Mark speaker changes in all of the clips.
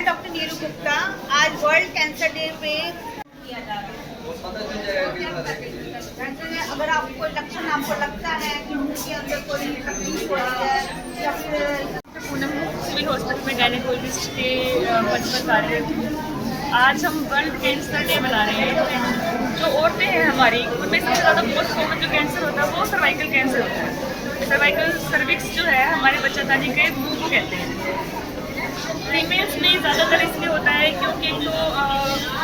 Speaker 1: मैं डॉक्टर नीरू गुप्ता। आज world cancer day पे किया जा रहा है। अगर आपको लक्षण आपको लगता है कि मुंह के अंदर कोई तकलीफ हो रही है या फिर
Speaker 2: पूनम सिविल हॉस्पिटल में गायनेकोलॉजिस्ट के पद पर कार्यरत हूँ। आज हम वर्ल्ड कैंसर डे मना रहे हैं। जो औरतें हैं हमारी, उनमें सबसे ज़्यादा मोस्ट कॉमन जो कैंसर होता है वो सर्वाइकल कैंसर होता है। सर्वाइकल सर्विक्स जो है हमारे बच्चादानी के मुंह को कहते हैं। फीमेल्स में ज़्यादातर इसलिए होता है क्योंकि तो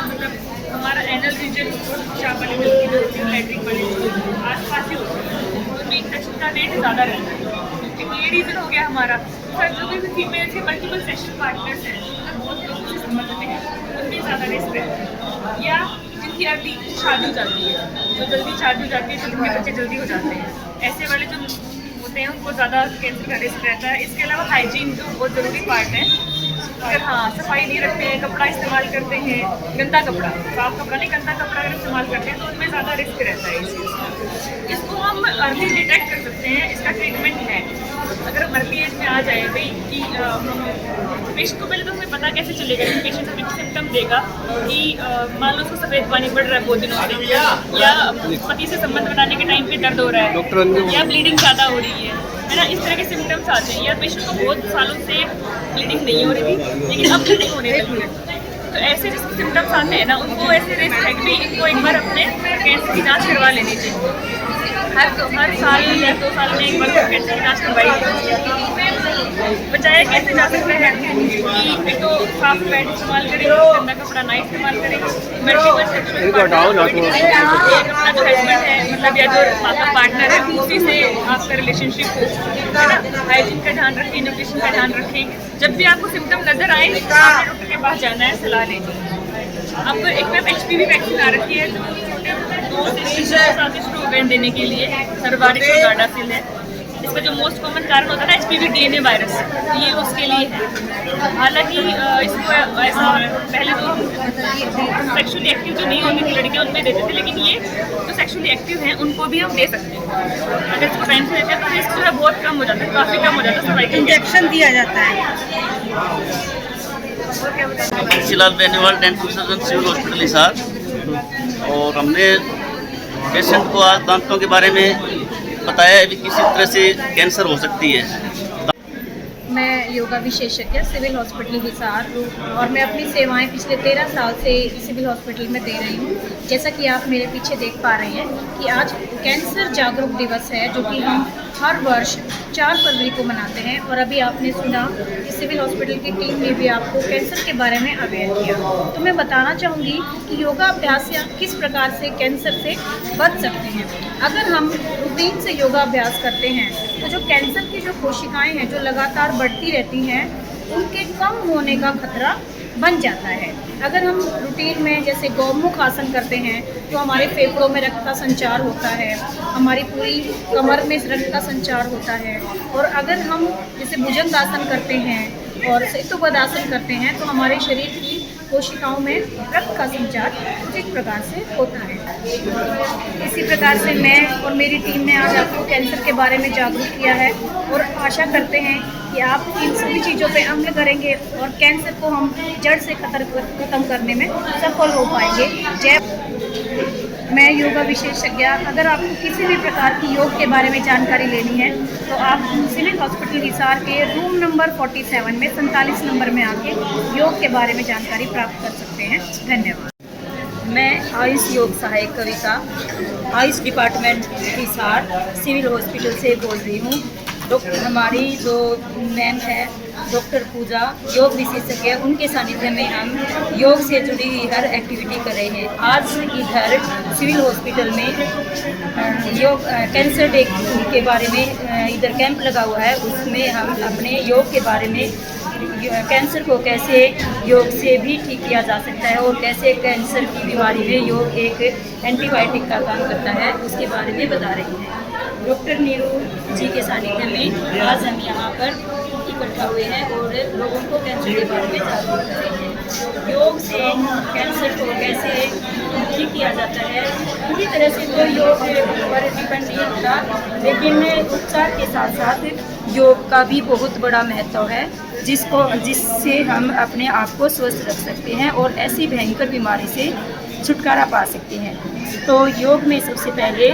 Speaker 2: मतलब हमारा एनल रीजन चाप वाली गलती जो होती है, लैट्रिन वाली आस-पास ही होती है, उसमें इन्फेक्शन का रेट ज़्यादा रहता है। क्योंकि ये रीज़न हो गया हमारा। सर जो भी फीमेल्स के मल्टीपल सेक्शुअल पार्टनर्स हैं, बहुत लोगों से संबंध में है, उनमें ज़्यादा रिस्क रहता है। या जिनकी अर्ली शादी हो जाती है, जो जल्दी शादी हो जाती है, तो उनके बच्चे जल्दी हो जाते हैं, ऐसे वाले जो होते हैं उनको ज़्यादा कैंसर का रिस्क रहता है। इसके अलावा हाइजीन जो बहुत ज़रूरी पार्ट है, अगर हाँ सफाई नहीं रखते हैं, कपड़ा इस्तेमाल करते हैं, गंदा कपड़ा, साफ कपड़ा नहीं गंदा कपड़ा अगर इस्तेमाल करते हैं तो उनमें ज़्यादा रिस्क रहता है इस चीज़ का। इसको हम अर्ली डिटेक्ट कर सकते हैं। इसका ट्रीटमेंट है, अगर हम अर्ली एज में आ जाए भाई कि पेशेंट को पहले तो हमें पता कैसे चलेगा कि पेशेंट हमें सिम्टम देगा कि मान लो उसको सफ़ेद पानी पड़ रहा है बहुत दिनों से, या पति से संबंध बनाने के टाइम पे दर्द हो रहा है, या ब्लीडिंग ज़्यादा हो रही है ना, इस तरह के सिम्टम्स आते हैं। या पेशेंट को बहुत सालों से ब्लीडिंग नहीं हो रही थी लेकिन अब ब्लीडिंग होने लगी है, तो ऐसे जिसके सिम्टम्स आते हैं ना उनको ऐसे रिस्क है कि भाई इनको एक बार अपने कैंसर की जाँच करवा लेनी चाहिए। हर साल या 2 साल में एक बार कैंसर की जाँच करवाई बचाया कैसे जा सकता है कि एक तो साफ पैड इस्तेमाल करें, गंदा कपड़ा ना इस्तेमाल करें, मल्टीपल सेक्सुअल अपना जो हस्बैंड है मतलब या जो आपका पार्टनर है उसी से आपका रिलेशनशिप हो, है ना। हाइजीन का ध्यान रखें, न्यूट्रिशन का ध्यान रखें। जब भी आपको सिम्टम नजर आए तो आपने डॉक्टर के पास जाना है, सलाह लेनी। आपको एक मैम HPV वैक्सीन आ रखी है जो छोटे 2 से 7 स्ट्रोक देने के लिए सर्वारिक्स और गार्डासिल है। इसका जो मोस्ट कॉमन कारण होता है ना HPV DNA वायरस, ये उसके लिए है। हालांकि इसको ऐसा पहले तो सेक्सुअली एक्टिव जो नहीं होती थी लड़कियां उनमें देते थे, लेकिन ये जो सेक्सुअली एक्टिव हैं उनको भी हम दे सकते हैं। अगर इसको टाइम से देते हैं तो रिस्क जो है बहुत कम हो जाता है, काफ़ी कम हो जाता है। सर्वाइकल
Speaker 1: इंजेक्शन दिया जाता है।
Speaker 3: फिलहाल Beniwal dental surgeon civil hospital Hisar, और हमने पेशेंट को आज दांतों के बारे में बताया है कि किसी तरह से कैंसर हो सकती है।
Speaker 4: मैं योगा विशेषज्ञ सिविल हॉस्पिटल हिसार, और मैं अपनी सेवाएं पिछले 13 साल से सिविल हॉस्पिटल में दे रही हूँ। जैसा कि आप मेरे पीछे देख पा रहे हैं कि आज कैंसर जागरूक दिवस है, जो कि हम हर वर्ष 4 फरवरी को मनाते हैं। और अभी आपने सुना कि सिविल हॉस्पिटल की टीम ने भी आपको कैंसर के बारे में अवेयर किया। तो मैं बताना चाहूँगी कि योगा अभ्यास से किस प्रकार से कैंसर से बच सकते हैं। अगर हम रूटीन से योगा अभ्यास करते हैं तो जो कैंसर की जो कोशिकाएं हैं जो लगातार बढ़ती रहती हैं, उनके कम होने का खतरा बन जाता है। अगर हम रूटीन में जैसे गौमुख आसन करते हैं तो हमारे फेफड़ों में रक्त का संचार होता है, हमारी पूरी कमर में रक्त का संचार होता है। और अगर हम जैसे भुजंग आसन करते हैं और सेतुबद्धासन करते हैं तो हमारे शरीर की कोशिकाओं में रक्त का संचार उचित प्रकार से होता है। इसी प्रकार से मैं और मेरी टीम ने आज आपको कैंसर के बारे में जागरूक किया है, और आशा करते हैं कि आप इन सभी चीज़ों पे अमल करेंगे और कैंसर को हम जड़ से खत्म करने में सफल हो पाएंगे। मैं योगा विशेषज्ञ, अगर आपको किसी भी प्रकार की योग के बारे में जानकारी लेनी है तो आप सिविल हॉस्पिटल हिसार के रूम नंबर 47 में 47 नंबर में आके योग के बारे में जानकारी प्राप्त कर सकते हैं। धन्यवाद।
Speaker 5: मैं आयुष योग सहायक Kavita, AYUSH department Hisar civil hospital से बोल रही हूँ। डॉक्टर हमारी जो मैम है डॉक्टर पूजा, योग विशेषज्ञ, उनके सानिध्य में हम योग से जुड़ी हुई हर एक्टिविटी कर रहे हैं। आज इधर सिविल हॉस्पिटल में योग कैंसर डे के बारे में इधर कैंप लगा हुआ है, उसमें हम अपने योग के बारे में कैंसर को कैसे योग से भी ठीक किया जा सकता है और कैसे कैंसर की बीमारी में योग एक एंटीबायोटिक का काम करता है, उसके बारे में बता रही हैं। डॉक्टर नीरू जी के सानिध्य में आज हम यहाँ पर इकट्ठा हुए हैं और लोगों को कैंसर के बारे में जागरूक कर रहे हैं। योग से कैंसर को कैसे ठीक किया जाता है, पूरी तरह से तो योग पर डिपेंड नहीं होता, लेकिन उपचार के साथ साथ योग का भी बहुत बड़ा महत्व है, जिससे हम अपने आप को स्वस्थ रख सकते हैं और ऐसी भयंकर बीमारी से छुटकारा पा सकते हैं। तो योग में सबसे पहले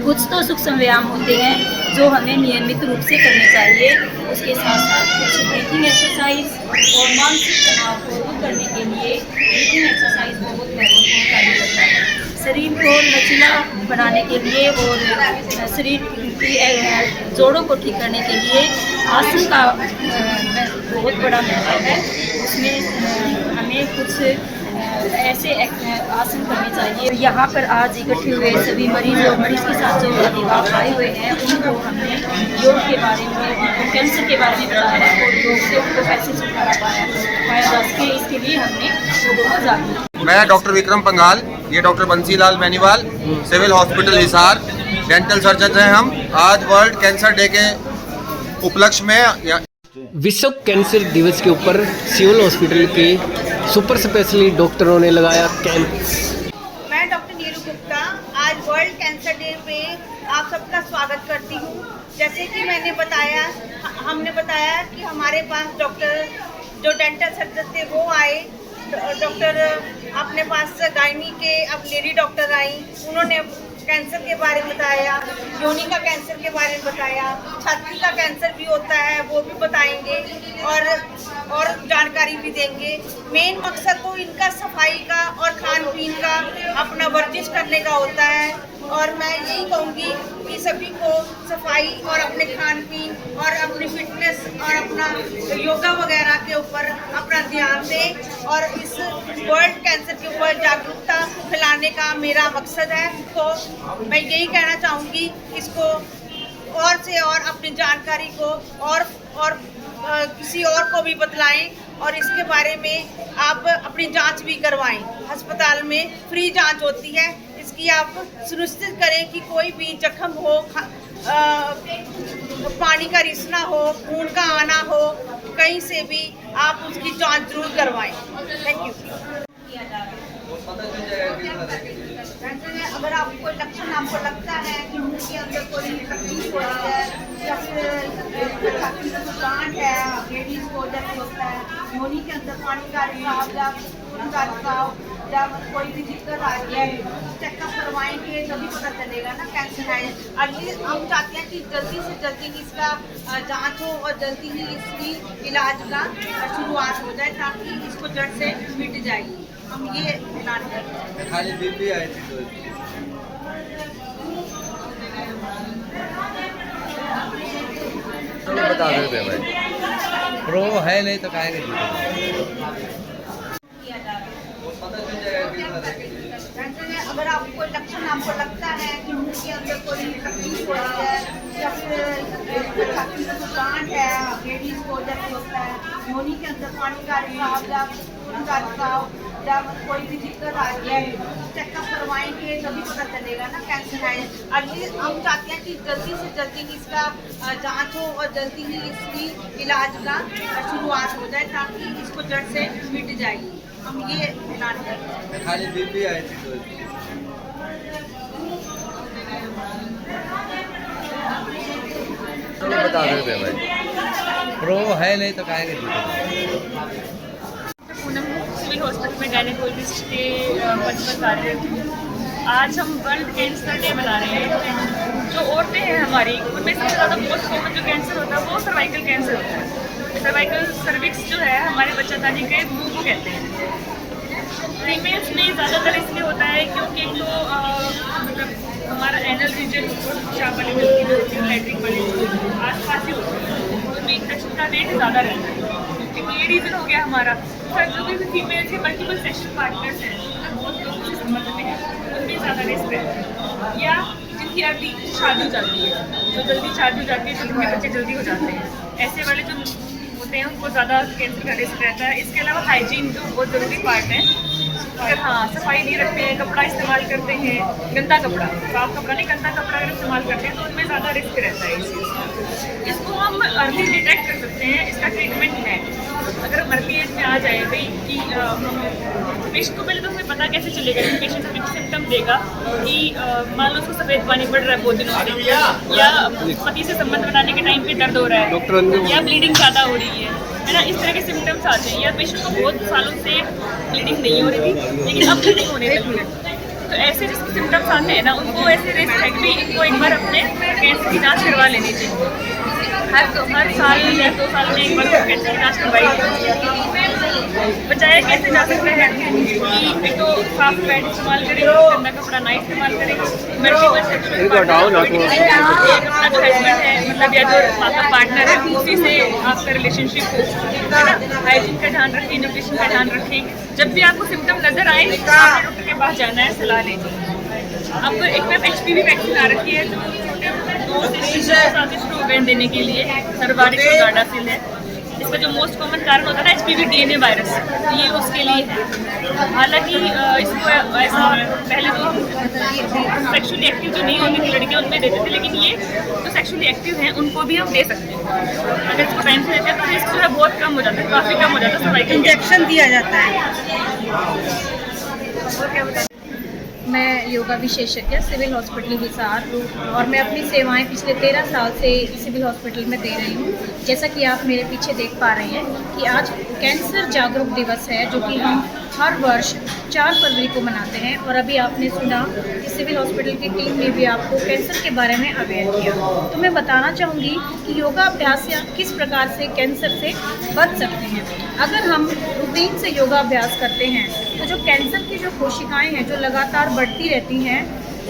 Speaker 5: कुछ तो सूक्ष्म व्यायाम होते हैं जो हमें नियमित रूप से करने चाहिए। उसके साथ साथ कुछ ब्रीथिंग एक्सरसाइज और मानसिक तनाव को दूर करने के लिए ब्रीथिंग एक्सरसाइज बहुत महत्वपूर्ण कार्य करता है। शरीर को लचीला बनाने के लिए और शरीर की जोड़ों को ठीक करने के लिए आसन का बहुत बड़ा महत्व है। उसमें हमें कुछ ऐसे आसन करने चाहिए। यहाँ पर आज इकट्ठे हुए सभी मरीज के साथ जो अभिभावक आए हुए हैं, उनको हमने योग के बारे में, कैंसर के बारे में बताया और योग से उनको कैसे छुटकारा पाया जा सके, इसके लिए हमने लोगों को जागरूक।
Speaker 6: मैं डॉक्टर विक्रम पंगाल, ये doctor Bansilal Beniwal, civil hospital Hisar, dental surgeon हैं हम। आज वर्ल्ड कैंसर डे के उपलक्ष्य में
Speaker 7: विश्व कैंसर दिवस के ऊपर सिविल हॉस्पिटल के सुपर स्पेशलिस्ट डॉक्टरों ने लगाया कैंप।
Speaker 1: मैं डॉक्टर नीरू गुप्ता आज वर्ल्ड कैंसर डे पे आप सबका स्वागत करती हूँ। जैसे कि हमने बताया कि हमारे पास डॉक्टर जो डेंटल सर्जन थे वो आए, डॉक्टर अपने पास गायनी के अब लेडी डॉक्टर आई, उन्होंने कैंसर के बारे में बताया, योनि का कैंसर के बारे में बताया, छाती का कैंसर भी होता है वो भी बताएंगे और जानकारी भी देंगे। मेन मकसद तो इनका सफाई का और खान पीन का अपना वर्जिश करने का होता है, और मैं यही कहूँगी कि सभी को सफाई और अपने खान पीन और अपनी फिटनेस और अपना योगा वगैरह के ऊपर अपना ध्यान दें और इस वर्ल्ड कैंसर के ऊपर जागरूकता फैलाने का मेरा मकसद है। तो मैं यही कहना चाहूँगी, इसको और से और अपनी जानकारी को और किसी और को भी बतलाएं और इसके बारे में आप अपनी जांच भी करवाएं। अस्पताल में फ्री जांच होती है, इसकी आप सुनिश्चित करें कि कोई भी जख्म हो, पानी का रिसना हो, खून का आना हो, कहीं से भी आप उसकी जांच जरूर करवाएं। Thank you. अगर आपको कोई लक्षण आपको लगता है कि मुंह के अंदर कोई तकलीफ हो रही है या फिर छाती में गांठ है, लेडीज को जब होता है, योनि के अंदर पानी का रिसाव या खून का रिसाव, जब कोई भी दिक्कत आ रही है, चेकअप करवाएंगे तभी पता चलेगा ना कैंसर है। अगली हम चाहते हैं कि जल्दी से जल्दी इसका जांच हो और जल्दी ही इसकी इलाज का शुरुआत हो जाए ताकि इसको जड़ से मिट जाएगी। हम ये ऐलान करते हैं।
Speaker 6: खाली बीपी आई थी तो बता देते भाई, प्रो है नहीं तो काहे
Speaker 1: अगर आपको कोई लक्षण आपको लगता है कि मुंह के अंदर कोई तकलीफ हो रही है या फिर छाती में गांठ है, लेडीज को जब होता है, योनि के अंदर पानी का रिसाव या खून का रिसाव, जब कोई भी दिक्कत आ रही है, चेकअप करवाएंगे तभी पता चलेगा ना कैंसर है। अगली हम चाहते हैं कि जल्दी से जल्दी इसका जांच हो और जल्दी ही इसकी इलाज का शुरुआत हो जाए ताकि इसको जड़ से मिट जाएगी। हम ये ऐलान करते हैं।
Speaker 6: खाली बीपी आई थी तो बता देते भाई, प्रो है नहीं तो काहे
Speaker 2: पूनम सिविल हॉस्पिटल में गायनेकोलॉजिस्ट के पद पर कार्यरत हूँ। आज हम वर्ल्ड कैंसर डे मना रहे हैं। जो औरतें हैं हमारी, उनमें सबसे ज़्यादा मोस्ट कॉमन जो कैंसर होता है वो सर्वाइकल कैंसर होता है। सर्वाइकल सर्विक्स जो है हमारे बच्चादानी के मुंह को कहते हैं। फीमेल्स में ज़्यादातर इसलिए होता है क्योंकि तो मतलब हमारा एनल रीजन चाप वाली लैट्रिन वाली आसपास ही होती है, उनमें इन्फेक्शन का रेट ज़्यादा रहता है। क्योंकि ये रीज़न हो गया हमारा। सर जो भी फीमेल के मल्टीपल सेक्शुअल पार्टनर्स हैं, बहुत लोगों से संबंध में उनमें ज़्यादा रिस्क है, या जिनकी अर्ली शादी हो जाती है, जो जल्दी शादी हो जाती है, तो जिनके बच्चे जल्दी हो जाते हैं, ऐसे वाले जो होते हैं उनको ज़्यादा कैंसर का रिस्क रहता है। इसके अलावा हाइजीन जो बहुत ज़रूरी पार्ट है, अगर हाँ सफाई नहीं रखते हैं, कपड़ा इस्तेमाल करते हैं, गंदा कपड़ा, साफ कपड़ा नहीं गंदा कपड़ा अगर इस्तेमाल करते हैं तो उनमें ज़्यादा रिस्क रहता है इस चीज़ का। इसको हम अर्ली डिटेक्ट कर सकते हैं, इसका ट्रीटमेंट है। अगर हम अर्ली एज में आ जाए भाई कि पेशेंट को पहले तो हमें पता कैसे चलेगा कि पेशेंट हमें सिम्टम देगा कि मान लो उसको सफ़ेद पानी पड़ रहा है बहुत दिनों से, या पति से संबंध बनाने के टाइम पे दर्द हो रहा है, या ब्लीडिंग ज़्यादा हो रही है ना, इस तरह के सिम्टम्स आते हैं। या पेशेंट को बहुत सालों से ब्लीडिंग नहीं हो रही थी लेकिन अब ब्लीडिंग होने लगी है, तो ऐसे जिसके सिम्टम्स आते हैं ना उनको ऐसे रिस्क है कि इनको एक बार अपने कैंसर की जाँच करवा लेनी चाहिए। हर साल या 2 साल में एक बार कैंसर की जाँच करवाई बचाया कैसे जा सकता है कि एक तो साफ पैड इस्तेमाल करेंगे, गंदा कपड़ा ना इस्तेमाल करेंगे, मल्टीपल अपना जो हस्बैंड है मतलब या जो आपका पार्टनर है उसी से आपका रिलेशनशिप हो, है ना। हाइजीन का ध्यान रखें, न्यूट्रिशन का ध्यान रखें। जब भी आपको सिम्टम नजर आए तो आपको डॉक्टर के पास जाना है, सलाह लीजिए। अब एक मैम HPV वैक्सीन आ रखी है जो छोटे 2 से 6 साल से शुरू हो गए देने के लिए, सर्वारिक और गार्डासिल है। इसका जो मोस्ट कॉमन कारण होता है ना HPV DNA वायरस, ये उसके लिए है। हालांकि इसको ऐसा पहले तो सेक्सुअली एक्टिव जो नहीं होती थी लड़कियां उनमें देते थे, लेकिन ये जो सेक्सुअली एक्टिव हैं उनको भी हम दे सकते हैं अगर इसको टाइम से देते हैं तो रिस्क जो है बहुत कम हो जाता है, काफ़ी कम हो जाता है। सर्वाइकल
Speaker 1: इंजेक्शन दिया जाता है।
Speaker 2: और क्या बताएं?
Speaker 4: मैं योगा विशेषज्ञ सिविल हॉस्पिटल हिसार और मैं अपनी सेवाएं पिछले 13 साल से सिविल हॉस्पिटल में दे रही हूँ। जैसा कि आप मेरे पीछे देख पा रहे हैं कि आज कैंसर जागरूक दिवस है जो कि हम हर वर्ष 4 फरवरी को मनाते हैं। और अभी आपने सुना कि सिविल हॉस्पिटल की टीम ने भी आपको कैंसर के बारे में अवेयर किया, तो मैं बताना चाहूँगी कि योगा अभ्यास या किस प्रकार से कैंसर से बच सकते हैं। अगर हम रूटीन से योगा अभ्यास करते हैं तो जो कैंसर की जो कोशिकाएं हैं जो लगातार बढ़ती रहती हैं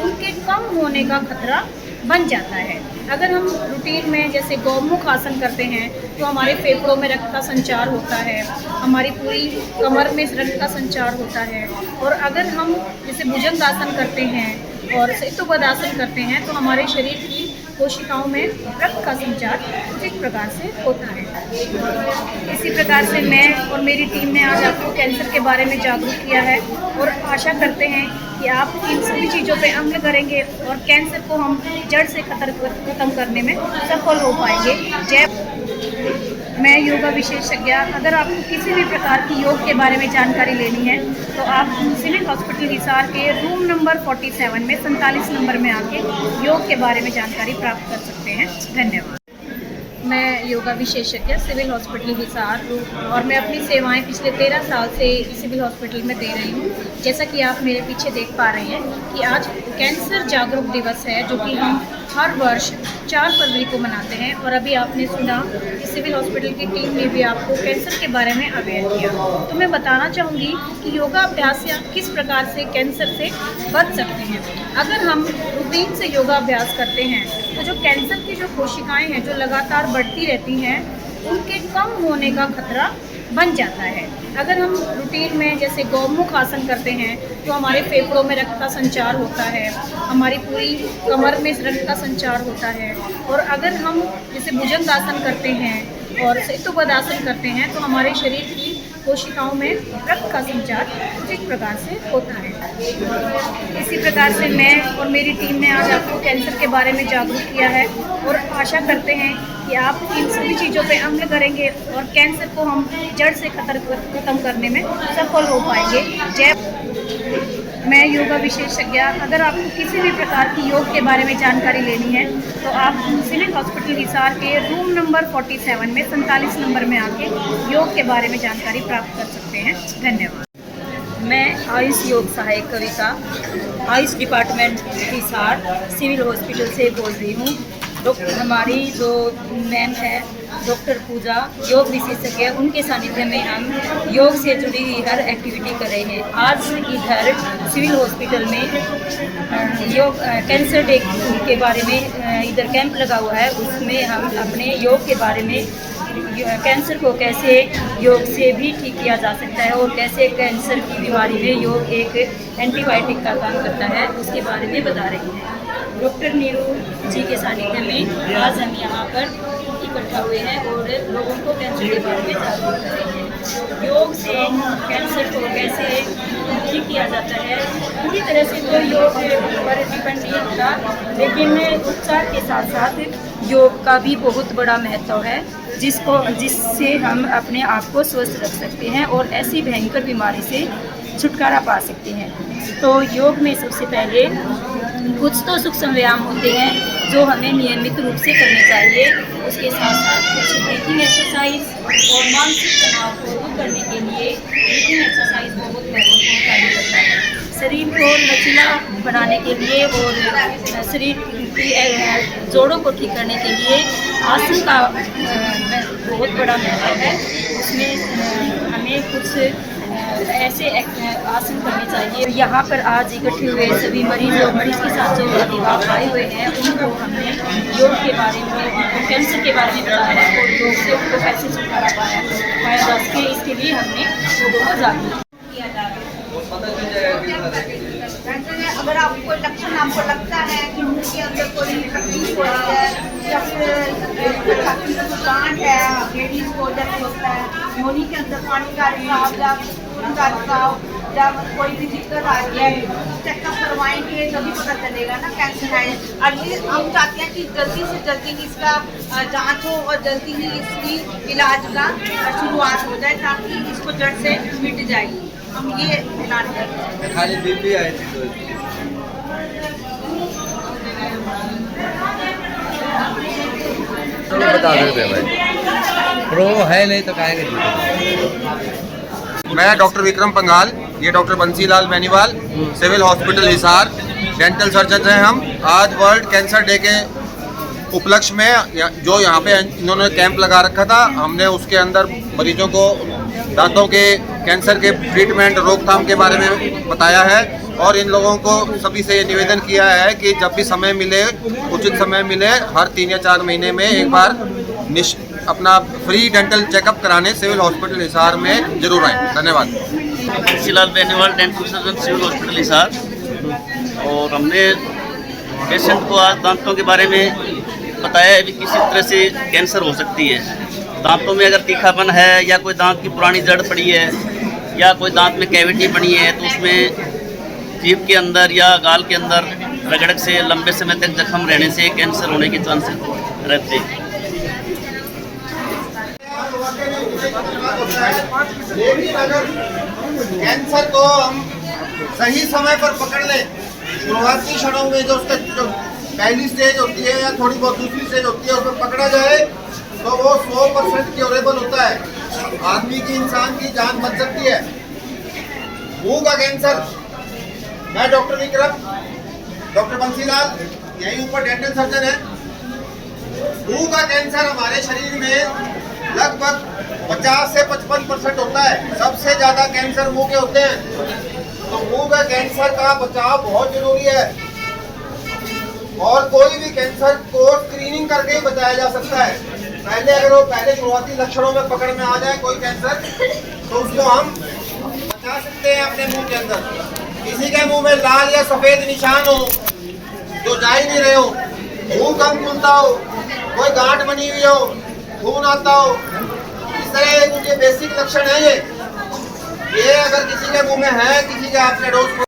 Speaker 4: उनके कम होने का खतरा बन जाता है। अगर हम रूटीन में जैसे गौमुख आसन करते हैं तो हमारे फेफड़ों में रक्त का संचार होता है, हमारी पूरी कमर में रक्त का संचार होता है। और अगर हम जैसे भुजंग आसन करते हैं और सेतुबद्ध आसन करते हैं तो हमारे शरीर की कोशिकाओं में रक्त का संचार उचित प्रकार से होता है। इसी प्रकार से मैं और मेरी टीम ने आज आपको कैंसर के बारे में जागरूक किया है और आशा करते हैं कि आप इन सभी चीज़ों पे अमल करेंगे और कैंसर को हम जड़ से खत्म करने में सफल हो पाएंगे। मैं योगा विशेषज्ञ, अगर आपको किसी भी प्रकार की योग के बारे में जानकारी लेनी है तो आप सिविल हॉस्पिटल हिसार के रूम नंबर 47 में 47 नंबर में आके योग के बारे में जानकारी प्राप्त कर सकते हैं। धन्यवाद। मैं योगा विशेषज्ञ सिविल हॉस्पिटल हिसार और मैं अपनी सेवाएं पिछले 13 साल से सिविल हॉस्पिटल में दे रही हूँ। जैसा कि आप मेरे पीछे देख पा रहे हैं कि आज कैंसर जागरूक दिवस है जो कि हम हर वर्ष 4 फरवरी को मनाते हैं। और अभी आपने सुना कि सिविल हॉस्पिटल की टीम ने भी आपको कैंसर के बारे में अवेयर किया, तो मैं बताना चाहूँगी कि योगा अभ्यास या किस प्रकार से कैंसर से बच सकते हैं। अगर हम रूटीन से योगा अभ्यास करते हैं तो जो कैंसर की जो कोशिकाएं हैं जो लगातार बढ़ती रहती हैं उनके कम होने का खतरा बन जाता है। अगर हम रूटीन में जैसे गौमुख आसन करते हैं तो हमारे फेफड़ों में रक्त का संचार होता है, हमारी पूरी कमर में रक्त का संचार होता है। और अगर हम जैसे भुजंग आसन करते हैं और सेतुबद्ध आसन करते हैं तो हमारे शरीर की कोशिकाओं में रक्त का संचार उचित प्रकार से होता है। इसी प्रकार से मैं और मेरी टीम ने आज आपको कैंसर के बारे में जागरूक किया है और आशा करते हैं कि आप इन सभी चीज़ों पे अमल करेंगे और कैंसर को हम जड़ से खत्म करने में सफल हो पाएंगे। मैं योगा विशेषज्ञ, अगर आपको किसी भी प्रकार की योग के बारे में जानकारी लेनी है तो आप सिविल हॉस्पिटल हिसार के रूम नंबर 47 में 47 नंबर में आके योग के बारे में जानकारी प्राप्त कर सकते हैं। धन्यवाद।
Speaker 5: मैं आयुष योग सहायक Kavita AYUSH department Hisar civil hospital से बोल रही हूँ। हमारी जो मैम है डॉक्टर पूजा योग विशेषज्ञ, उनके सानिध्य में हम योग से जुड़ी हुई हर एक्टिविटी कर रहे हैं। आज इधर सिविल हॉस्पिटल में योग कैंसर डे के बारे में इधर कैंप लगा हुआ है, उसमें हम अपने योग के बारे में कैंसर को कैसे योग से भी ठीक किया जा सकता है और कैसे कैंसर की बीमारी में योग एक एंटीबायोटिक का काम करता है उसके बारे में बता रही हैं। डॉक्टर नीरू जी के सानिध्य में आज हम यहाँ पर इकट्ठा हुए हैं और लोगों को कैंसर के बारे में जागरूक कर रहे हैं। योग से कैंसर को कैसे ठीक किया जाता है। पूरी तरह से तो योग पर डिपेंड नहीं होता, लेकिन उपचार के साथ साथ योग का भी बहुत बड़ा महत्व है, जिससे हम अपने आप को स्वस्थ रख सकते हैं और ऐसी भयंकर बीमारी से छुटकारा पा सकते हैं। तो योग में सबसे पहले कुछ तो सूक्ष्म व्यायाम होते हैं जो हमें नियमित रूप से करने चाहिए। उसके साथ साथ कुछ ब्रीथिंग एक्सरसाइज और मानसिक तनाव को दूर करने के लिए ब्रीथिंग एक्सरसाइज बहुत महत्वपूर्ण कार्य करता है। शरीर को लचीला बनाने के लिए और शरीर की जोड़ों को ठीक करने के लिए आसन का बहुत बड़ा महत्व है। उसमें हमें कुछ ऐसे आसन करने चाहिए। यहाँ पर आज इकट्ठे हुए सभी मरीज के साथ जो अधिवास आए हुए हैं, उनको हमने योग के बारे में, कैंसर के बारे में बताया और योग से उनको कैसे छुटकारा पाया जा सके, इसके लिए हमने लोगों को जागरूक किया जा रहा है।
Speaker 1: अगर आपको लक्षण आपको लगता है कि मुंह के अंदर कोई तकलीफ हो रही है या फिर छाती में गांठ है, लेडीज को दर्द होता है, योनि के अंदर पानी का रिसाव या खून का रिसाव, जब कोई भी दिक्कत आ रही है, चेकअप करवाएंगे तभी पता चलेगा ना कैंसर है। अर्ली हम चाहते हैं कि जल्दी से जल्दी इसका जांच हो और जल्दी ही इसकी इलाज का शुरुआत हो जाए ताकि इसको जड़ से मिट जाए। हम ये ऐलान करते हैं।
Speaker 6: खाली बीबी आई थी तो बता देते हैं भाई, प्रो है नहीं तो काहेंगे। मैं डॉक्टर विक्रम पंगाल, ये doctor Bansilal Beniwal, civil hospital Hisar, dental surgeon हैं हम। आज वर्ल्ड कैंसर डे के उपलक्ष्य में जो यहाँ पे इन्होंने कैंप लगा रखा था, हमने उसके अंदर मरीजों को दांतों के कैंसर के ट्रीटमेंट रोकथाम के बारे में बताया है और इन लोगों को सभी से ये निवेदन किया है कि जब भी समय मिले, उचित समय मिले, हर 3 या 4 महीने में एक बार अपना फ्री डेंटल चेकअप कराने सिविल हॉस्पिटल हिसार में जरूर आए। धन्यवाद।
Speaker 3: Bansilal Beniwal dental surgeon civil hospital Hisar. और हमने पेशेंट को आज दांतों के बारे में बताया है कि किसी तरह से कैंसर हो सकती है। दांतों में अगर तीखापन है या कोई दांत की पुरानी जड़ पड़ी है या कोई दांत में कैविटी बनी है तो उसमें जीभ के अंदर या गाल के अंदर रगड़क से लंबे समय तक जख्म रहने से कैंसर होने के चांसेस रहते हैं।
Speaker 6: लेकिन अगर कैंसर को हम सही समय पर पकड़ लें, शुरुआती क्षणों में जो उसका जो पहली स्टेज होती है या थोड़ी बहुत दूसरी स्टेज होती है, उसमें पकड़ा जाए तो वो 100% क्योरेबल होता है। आदमी की, इंसान की जान बच सकती है। मुंह का कैंसर, मैं डॉक्टर विक्रम, डॉक्टर बंसीलाल, यहीं ऊपर डेंटल सर्जन है। मुंह का कैंसर हमारे शरीर में लगभग 50 से 55% होता है। सबसे ज्यादा कैंसर मुंह के होते हैं, तो मुंह का कैंसर का बचाव बहुत जरूरी है। और कोई भी कैंसर को स्क्रीनिंग करके ही बचाया जा सकता है। अगर वो पहले शुरुआती लक्षणों में पकड़ में आ जाए कोई कैंसर, तो उसको हम बचा सकते हैं अपने मुंह के अंदर। किसी के मुंह में लाल या सफेद निशान हो जो जा ही नहीं रहे हो, मुंह कम खुलता हो, कोई गांठ बनी हुई हो, खून आता हो, इस तरह उनके बेसिक लक्षण है ये अगर किसी के मुंह में है, किसी के आपने डोज